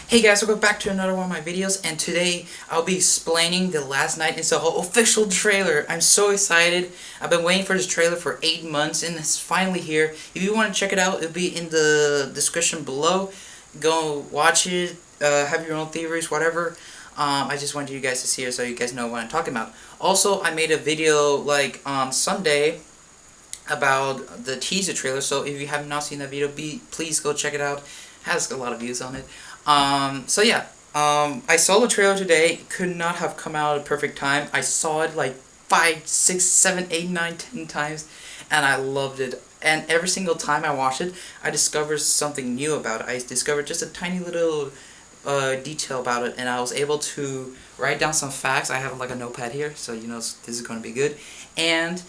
Hey guys, welcome back to another one of my videos, and today I'll be explaining the Last Night in Soho official trailer. I'm so excited. I've been waiting for this trailer for 8 months and it's finally here. If you want to check it out, it'll be in the description below. Go watch it, have your own theories, whatever. I just wanted you guys to see it so you guys know what I'm talking about. Also, I made a video like on Sunday about the teaser trailer, so if you have not seen that video, please go check it out. It has a lot of views on it. So yeah, I saw the trailer today. It could not have come out at a perfect time. I saw it like 5, 6, 7, 8, 9, 10 times, and I loved it. And every single time I watched it, I discovered something new about it. I discovered just a tiny little detail about it, and I was able to write down some facts. I have like a notepad here, so you know this is going to be good. And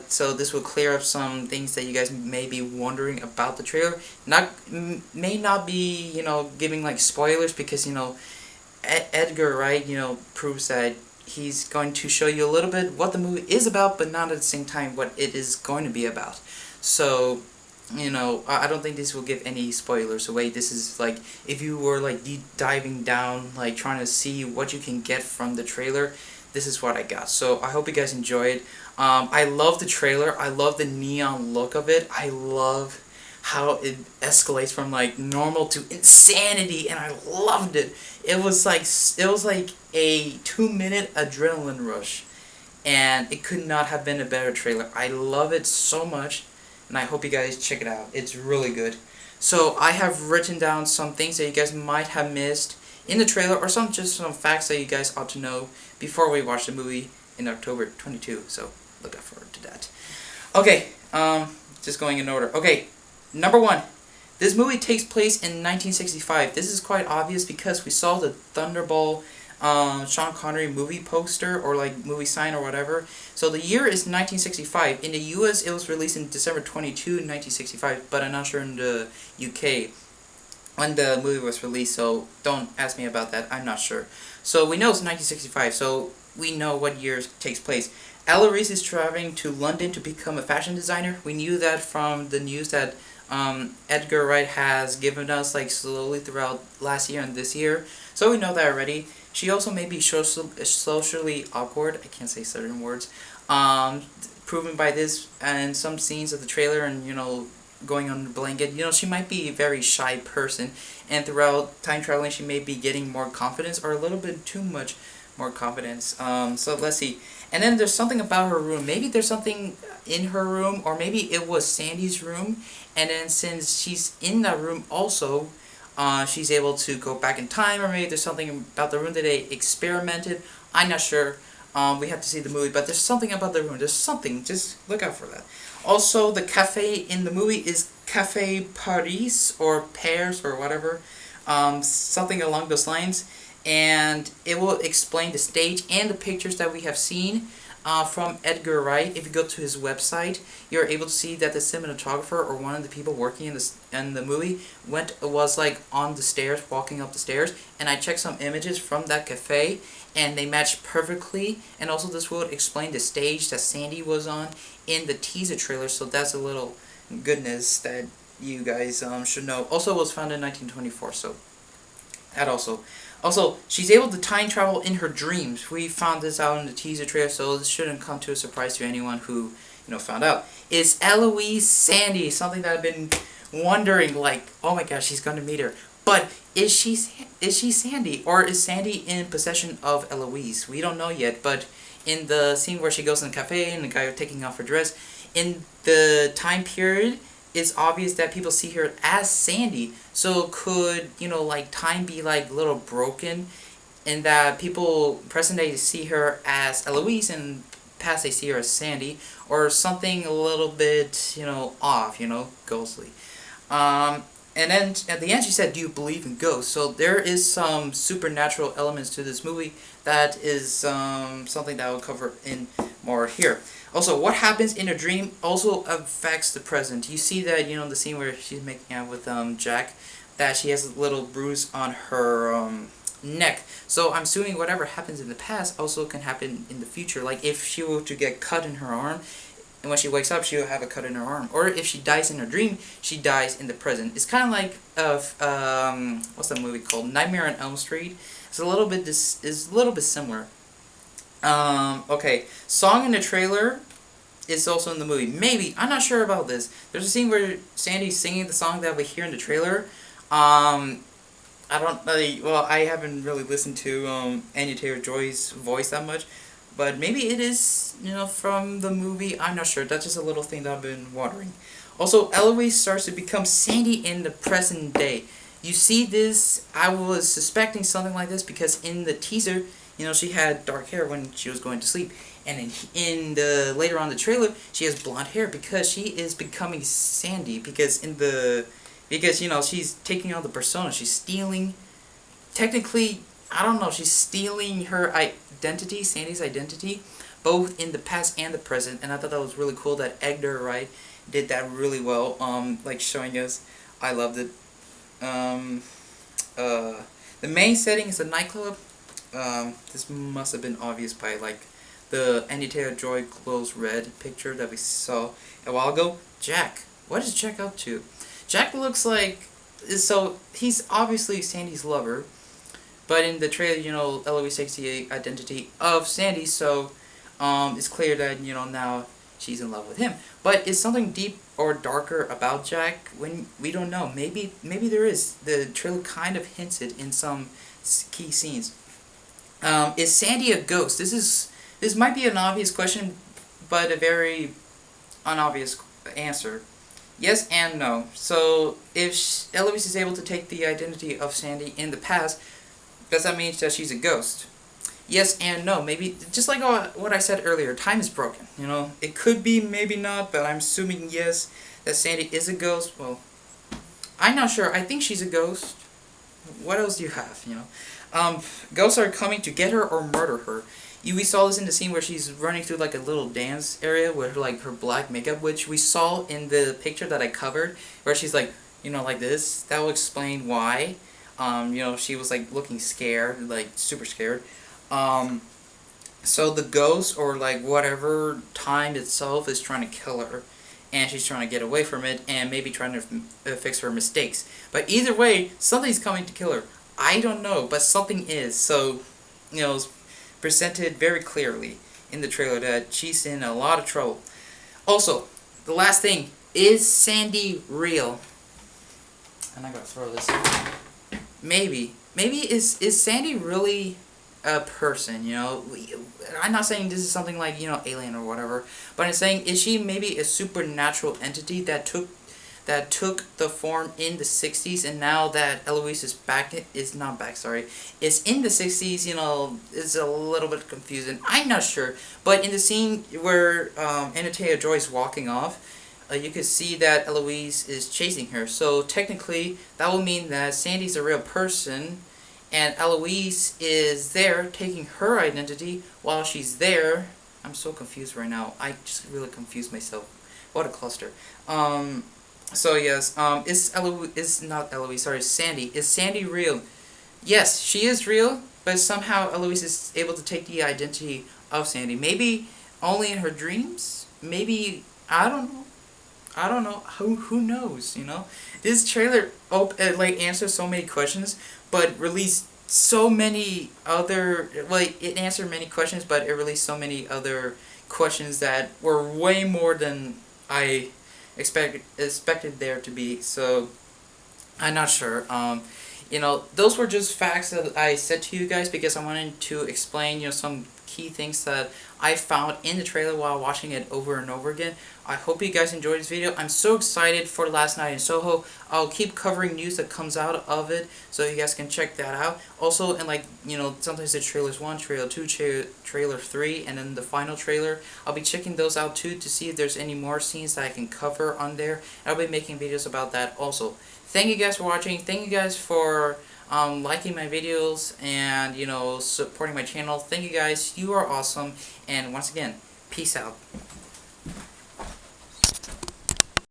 so this will clear up some things that you guys may be wondering about the trailer. May not be giving like spoilers, because Edgar Wright proves that he's going to show you a little bit what the movie is about, but not at the same time what it is going to be about. So I don't think this will give any spoilers away. This is like if you were like deep diving down, like trying to see what you can get from the trailer. This is what I got. So I hope you guys enjoy it. I love the trailer. I love the neon look of it. I love how it escalates from like normal to insanity, and I loved it. It was like a 2-minute adrenaline rush, and it could not have been a better trailer. I love it so much, and I hope you guys check it out. It's really good. So I have written down some things that you guys might have missed in the trailer, or just some facts that you guys ought to know before we watch the movie in October 22. So look out forward to that. Okay, just going in order. Okay, number 1. This movie takes place in 1965. This is quite obvious because we saw the Thunderball Sean Connery movie poster, or like movie sign or whatever. So the year is 1965. In the US it was released in December 22, 1965, but I'm not sure in the UK when the movie was released, so don't ask me about that. I'm not sure. So we know it's 1965, so we know what year takes place. Eloise is traveling to London to become a fashion designer. We knew that from the news that Edgar Wright has given us like slowly throughout last year and this year. So we know that already. She also may be socially awkward. I can't say certain words. Proven by this and some scenes of the trailer, and going on the blanket. She might be a very shy person, and throughout time traveling she may be getting more confidence, or a little bit too much more confidence. So let's see. And then there's something about her room. Maybe there's something in her room, or maybe it was Sandy's room, and then since she's in that room also, she's able to go back in time, or maybe there's something about the room that they experimented. I'm not sure. We have to see the movie, but there's something about the room. There's something. Just look out for that. Also, the cafe in the movie is Café Paris, or Pears, or whatever. Something along those lines. And it will explain the stage and the pictures that we have seen from Edgar Wright. If you go to his website, you're able to see that the cinematographer, or one of the people working in the movie, was like on the stairs, walking up the stairs. And I checked some images from that cafe, and they match perfectly. And also this will explain the stage that Sandy was on in the teaser trailer. So that's a little goodness that you guys should know. Also, it was founded in 1924, so that also. Also, she's able to time travel in her dreams. We found this out in the teaser trailer, so this shouldn't come to a surprise to anyone who found out. Is Eloise Sandy? Something that I've been wondering, like, oh my gosh, she's gonna meet her. But is she Sandy, or is Sandy in possession of Eloise? We don't know yet. But in the scene where she goes in the cafe and the guy taking off her dress, in the time period, it's obvious that people see her as Sandy. So could like time be like a little broken, in that people present day see her as Eloise and past they see her as Sandy, or something a little bit off, ghostly. And then at the end she said, "Do you believe in ghosts?" So there is some supernatural elements to this movie that is something that I'll cover in more here. Also, what happens in a dream also affects the present. You see that the scene where she's making out with Jack, that she has a little bruise on her neck. So I'm assuming whatever happens in the past also can happen in the future. Like if she were to get cut in her arm, and when she wakes up, she'll have a cut in her arm. Or if she dies in her dream, she dies in the present. It's kind of like what's that movie called? Nightmare on Elm Street. It's a little bit similar. Okay, song in the trailer is also in the movie. Maybe, I'm not sure about this. There's a scene where Sandy's singing the song that we hear in the trailer. I don't really, well, I haven't really listened to Anya Taylor-Joy's voice that much, but maybe it is, from the movie. I'm not sure. That's just a little thing that I've been wondering. Also, Eloise starts to become Sandy in the present day. You see this, I was suspecting something like this because in the teaser, she had dark hair when she was going to sleep. And in the later on the trailer, she has blonde hair because she is becoming Sandy. Because she's taking on the persona. She's stealing. Technically, I don't know. She's stealing her identity, Sandy's identity, both in the past and the present. And I thought that was really cool that Edgar Wright did that really well. Like showing us. I loved it. The main setting is a nightclub. This must have been obvious by the Anya Taylor-Joy glows red picture that we saw a while ago. Jack. What is Jack up to? Jack looks like, so he's obviously Sandy's lover, but in the trailer, Eloise takes the identity of Sandy, so it's clear that now she's in love with him. But is something deep or darker about Jack? When we don't know. Maybe there is. The trailer kind of hints it in some key scenes. Is Sandy a ghost? This might be an obvious question, but a very unobvious answer. Yes and no. So, if Eloise is able to take the identity of Sandy in the past, does that mean that she's a ghost? Yes and no. Maybe, just like what I said earlier, time is broken. It could be, maybe not, but I'm assuming yes, that Sandy is a ghost. Well, I'm not sure. I think she's a ghost. What else do you have, Ghosts are coming to get her or murder her. We saw this in the scene where she's running through a little dance area with her black makeup, which we saw in the picture that I covered, where she's like this. That will explain why. She was looking scared, super scared. So the ghost or whatever time itself is trying to kill her, and she's trying to get away from it and maybe trying to fix her mistakes. But either way, something's coming to kill her. I don't know, but something is. So, it's presented very clearly in the trailer that she's in a lot of trouble. Also, the last thing, is Sandy real? I'm not gonna throw this. Maybe is Sandy really a person? I'm not saying this is something like alien or whatever, but I'm saying, is she maybe a supernatural entity that took the form in the 60s, and now that Eloise is is in the 60s, is a little bit confusing. I'm not sure, but in the scene where Anya Taylor-Joy is walking off, you could see that Eloise is chasing her. So technically, that would mean that Sandy's a real person, and Eloise is there taking her identity while she's there. I'm so confused right now. I just really confused myself. What a cluster. So yes, Sandy. Is Sandy real? Yes, she is real, but somehow Eloise is able to take the identity of Sandy. Maybe only in her dreams? Maybe, I don't know. Who knows, This trailer answers so many questions, but released so many other, it answered many questions, but it released so many other questions that were way more than I expected there to be. So I'm not sure. Those were just facts that I said to you guys because I wanted to explain some key things that I found in the trailer while watching it over and over again. I hope you guys enjoyed this video. I'm so excited for Last Night in Soho. I'll keep covering news that comes out of it so you guys can check that out. Also, and sometimes the trailers 1, trailer 2, trailer 3, and then the final trailer. I'll be checking those out too to see if there's any more scenes that I can cover on there. I'll be making videos about that also. Thank you guys for watching. Thank you guys for liking my videos and supporting my channel. Thank you guys. You are awesome. And once again, peace out.